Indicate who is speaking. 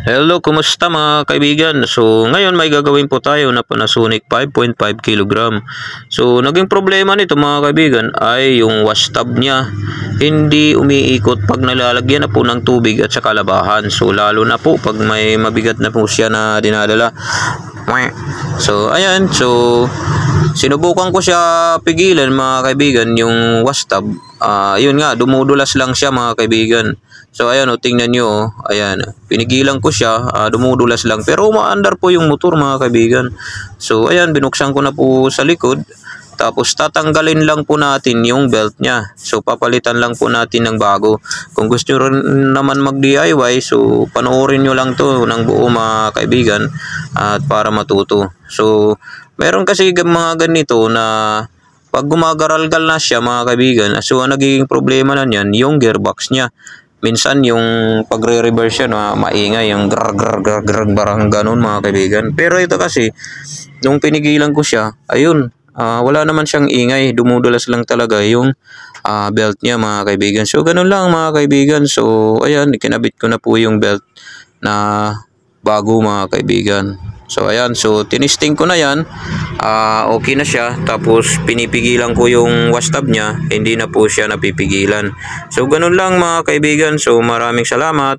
Speaker 1: Hello, kumusta mga kaibigan? So, ngayon may gagawin po tayo na Panasonic 5.5 kg. So, naging problema nito mga kaibigan ay yung wash tub niya. Hindi umiikot pag nalalagyan na po ng tubig at saka labahan. So, lalo na po pag may mabigat na po siya na dinadala. So, ayan. So, sinubukan ko siya pigilan mga kaibigan yung wash tub. Yun nga, dumudulas lang siya mga kaibigan. So ayan tingnan nyo ayan, pinigilan ko siya, dumudulas lang pero umaandar po yung motor mga kaibigan. So ayan, binuksan ko na po sa likod, tapos tatanggalin lang po natin yung belt niya. So papalitan lang po natin ng bago. Kung gusto nyo rin naman mag DIY, so panoorin nyo lang to ng buo mga kaibigan at para matuto. So meron kasi mga ganito na pag gumagaralgal na siya mga kaibigan, so ang nagiging problema na niyan yung gearbox niya. Minsan yung pagre-reverse siya na maingay, yung grrr barang ganun mga kaibigan. Pero ito kasi, nung pinigilan ko siya, ayun, wala naman siyang ingay, dumudulas lang talaga yung belt niya mga kaibigan. So ganun lang mga kaibigan. So ayan, kinabit ko na po yung belt na bago mga kaibigan. So ayan, so tinisting ko na yan, okay na siya, tapos pinipigilan ko yung wash tub niya, hindi na po siya napipigilan. So ganun lang mga kaibigan, so maraming salamat.